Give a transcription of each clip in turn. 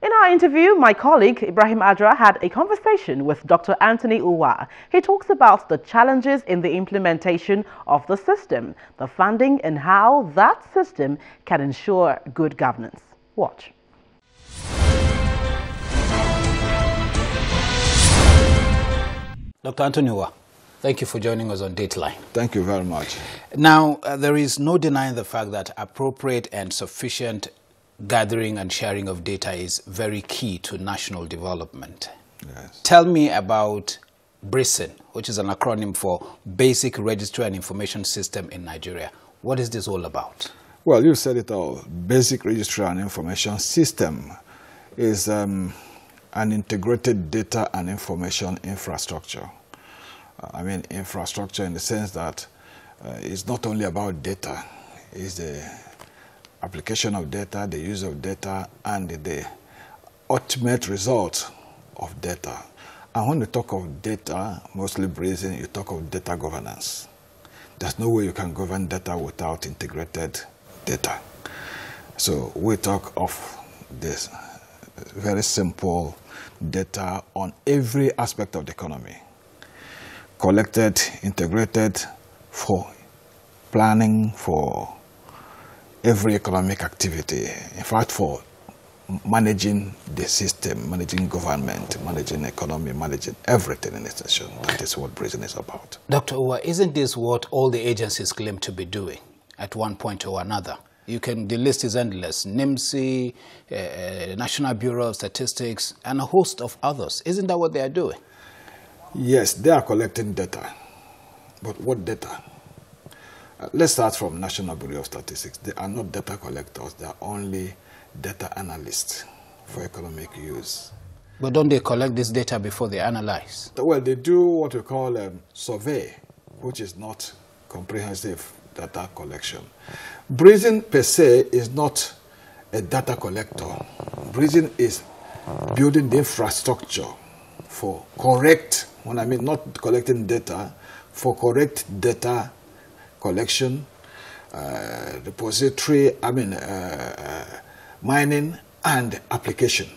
In our interview, my colleague Ibrahim Adra had a conversation with Dr. Anthony Uwa. He talks about the challenges in the implementation of the system, the funding, and how that system can ensure good governance. Watch. Dr. Anthony Uwa, thank you for joining us on Dateline. Thank you very much. Now, there is no denying the fact that appropriate and sufficient gathering and sharing of data is very key to national development. Yes. Tell me about BRAISIN, which is an acronym for Basic Registry and Information System in Nigeria. What is this all about? Well, you said it all. Basic Registry and Information System is an integrated data and information infrastructure. I mean infrastructure in the sense that it's not only about data, it's the application of data, the use of data, and the ultimate result of data. And when you talk of data, mostly BRAISIN, you talk of data governance. There's no way you can govern data without integrated data. So we talk of this very simple data on every aspect of the economy, collected, integrated for planning, for every economic activity. In fact, for managing the system, managing government, managing economy, managing everything in the session. That is what BRAISIN is about. Dr. Uwa, isn't this what all the agencies claim to be doing at one point or another? The list is endless. NIMSI, National Bureau of Statistics, and a host of others. Isn't that what they are doing? Yes, they are collecting data. But what data? Let's start from National Bureau of Statistics. They are not data collectors. They are only data analysts for economic use. But don't they collect this data before they analyze? Well, they do what we call a survey, which is not comprehensive data collection. BRAISIN per se is not a data collector. BRAISIN is building the infrastructure for correct, when I mean not collecting data, for correct data collection, repository, mining and application.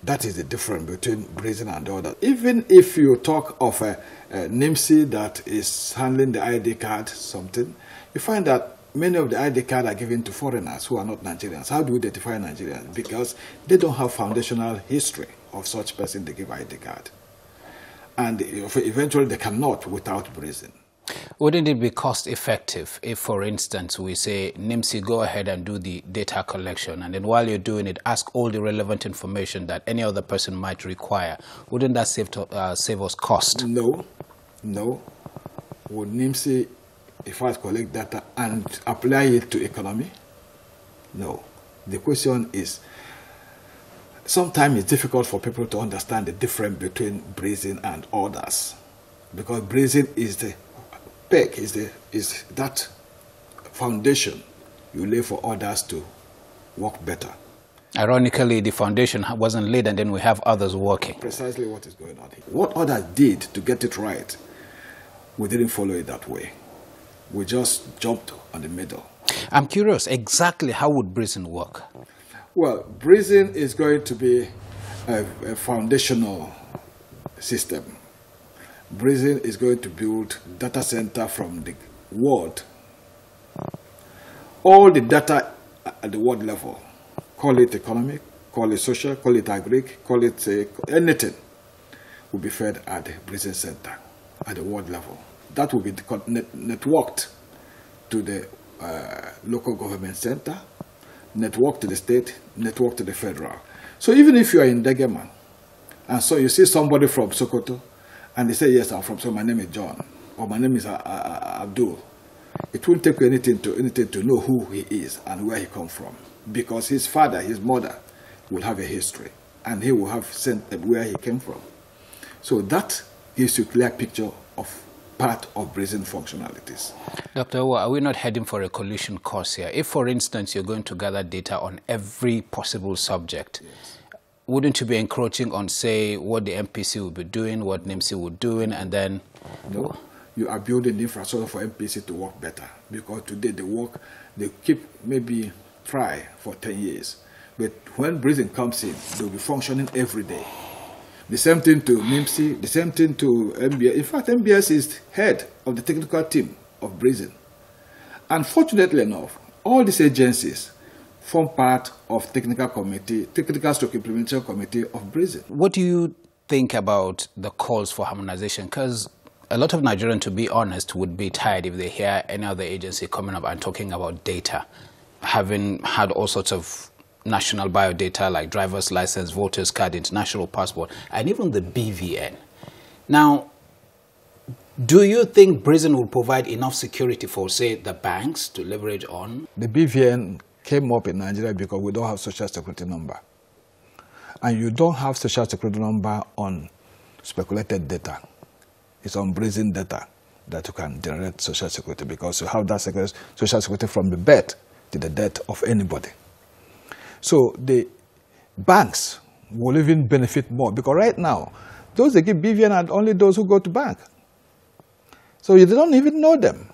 That is the difference between BRAISIN and the others. Even if you talk of a NIMSI that is handling the ID card, something, you find that many of the ID cards are given to foreigners who are not Nigerians. How do we identify Nigerians? Because they don't have foundational history of such person they give ID card. And eventually they cannot without BRAISIN. Wouldn't it be cost effective if, for instance, we say, NIMSI, go ahead and do the data collection, and then while you're doing it, ask all the relevant information that any other person might require? Wouldn't that save us cost? No. Would NIMSI, if I collect data and apply it to economy? No. The question is, sometimes it's difficult for people to understand the difference between BRAISIN and others, because BRAISIN is the peg, is that foundation you lay for others to work better. Ironically, the foundation wasn't laid and then we have others working. Precisely what is going on here. What others did to get it right, we didn't follow it that way. We just jumped on the middle. I'm curious, exactly how would BRAISIN work? Well, BRAISIN is going to be a foundational system. BRAISIN is going to build data center from the world. All the data at the world level, call it economic, call it social, call it agri, call it anything, will be fed at the BRAISIN center at the world level. That will be networked to the local government center, networked to the state, networked to the federal. So even if you are in Degema, and so you see somebody from Sokoto, and they say, yes, I'm from, so my name is John, or my name is Abdul. It won't take you anything to know who he is and where he comes from, because his father, his mother will have a history, and he will have sent where he came from. So that gives you a clear picture of part of BRAISIN functionalities. Dr. Uwa, are we not heading for a collision course here? If, for instance, you're going to gather data on every possible subject, yes, wouldn't you be encroaching on, say, what the MPC would be doing, what NIMSI would be doing, and then... No, you are building the infrastructure for MPC to work better, because today they keep maybe try for 10 years. But when BRAISIN comes in, they'll be functioning every day. The same thing to NIMSI, the same thing to MBS. In fact, MBS is head of the technical team of BRAISIN. Unfortunately enough, all these agencies form part of technical stroke implementation committee of BRAISIN. What do you think about the calls for harmonization? Because a lot of Nigerians, to be honest, would be tired if they hear any other agency coming up and talking about data, having had all sorts of national biodata like driver's license, voter's card, international passport, and even the BVN. Now, do you think BRAISIN will provide enough security for, say, the banks to leverage on? The BVN came up in Nigeria because we don't have social security number. And you don't have social security number on speculated data. It's on BRAISIN data that you can generate social security, because you have that social security from the birth to the death of anybody. So the banks will even benefit more, because right now, those that give BVN are only those who go to bank. So you don't even know them.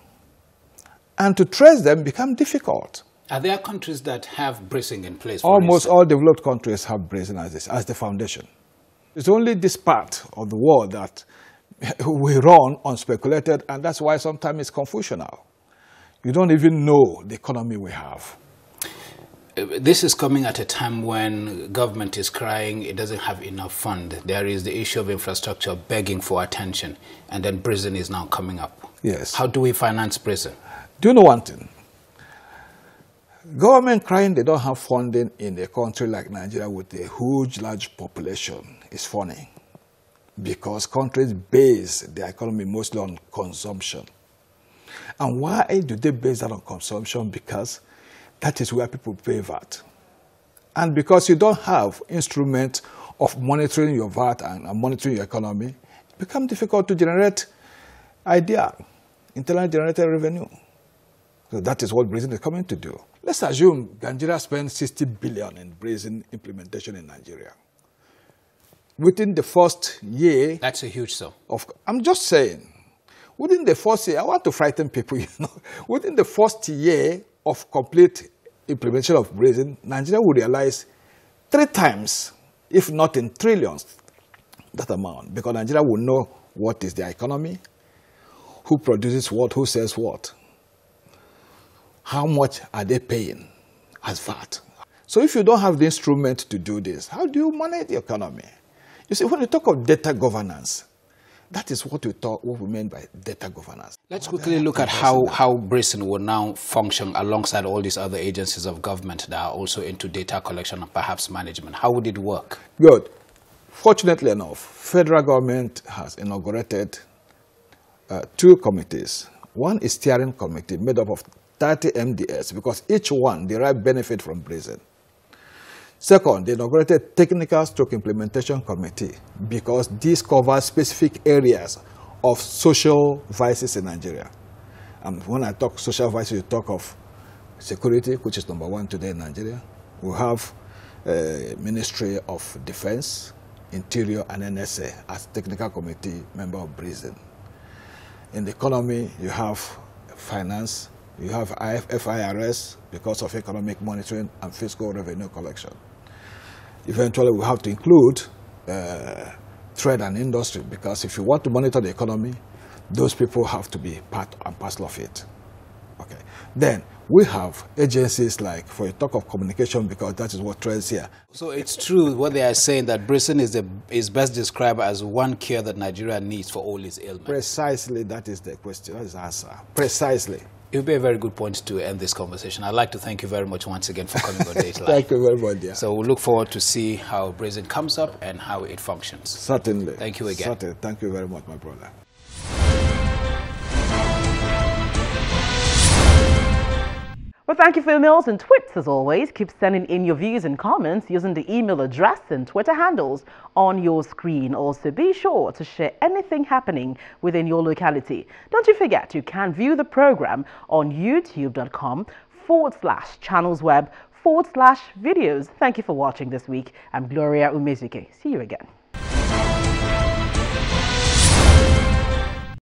And to trace them become difficult. Are there countries that have BRAISIN in place? Almost all developed countries have BRAISIN as the foundation. It's only this part of the world that we run on speculated, and that's why sometimes it's confusional. You don't even know the economy we have. This is coming at a time when government is crying it doesn't have enough fund. There is the issue of infrastructure begging for attention, and then BRAISIN is now coming up. Yes. How do we finance BRAISIN? Do you know one thing? Government crying they don't have funding in a country like Nigeria with a huge, large population is funny, because countries base their economy mostly on consumption. And why do they base that on consumption? Because that is where people pay VAT. And because you don't have instrument of monitoring your VAT and monitoring your economy, it becomes difficult to generate internally generated revenue. So that is what BRAISIN is coming to do. Let's assume Nigeria spends 60 billion in BRAISIN implementation in Nigeria. Within the first year... That's a huge sum. I'm just saying, within the first year, I want to frighten people, within the first year of complete implementation of BRAISIN, Nigeria will realize 3 times, if not in trillions, that amount. Because Nigeria will know what is their economy, who produces what, who sells what, how much are they paying as VAT. So if you don't have the instrument to do this, how do you manage the economy? You see, when you talk of data governance, that is what we mean by data governance. Let's quickly look at how BRAISIN will now function alongside all these other agencies of government that are also into data collection and perhaps management. How would it work? Good. Fortunately enough, federal government has inaugurated 2 committees. One is steering committee made up of 30 MDS, because each one derive benefit from BRAISIN. Second, they inaugurated Technical Stroke Implementation Committee, because this covers specific areas of social vices in Nigeria. And when I talk social vices, you talk of security, which is #1 today in Nigeria. We have Ministry of Defense, Interior, and NSA as technical committee member of BRAISIN. In the economy, you have finance, you have FIRS because of economic monitoring and fiscal revenue collection. Eventually, we have to include trade and industry, because if you want to monitor the economy, those people have to be part and parcel of it. Okay. Then we have agencies like, for a talk of communication, because that is what trends here. So it's true what they are saying, that BRAISIN is best described as one cure that Nigeria needs for all its ailments. Precisely, that is the question, that is the answer. Precisely. It would be a very good point to end this conversation. I'd like to thank you very much once again for coming on Dateline. Thank you very much, dear. So we'll look forward to see how BRAISIN comes up and how it functions. Certainly. Thank you again. Certainly. Thank you very much, my brother. Well, thank you for your mails and tweets as always. Keep sending in your views and comments using the email address and Twitter handles on your screen. Also, be sure to share anything happening within your locality. Don't you forget, you can view the program on youtube.com/channelsweb/videos. Thank you for watching this week. I'm Gloria Umezuke. See you again.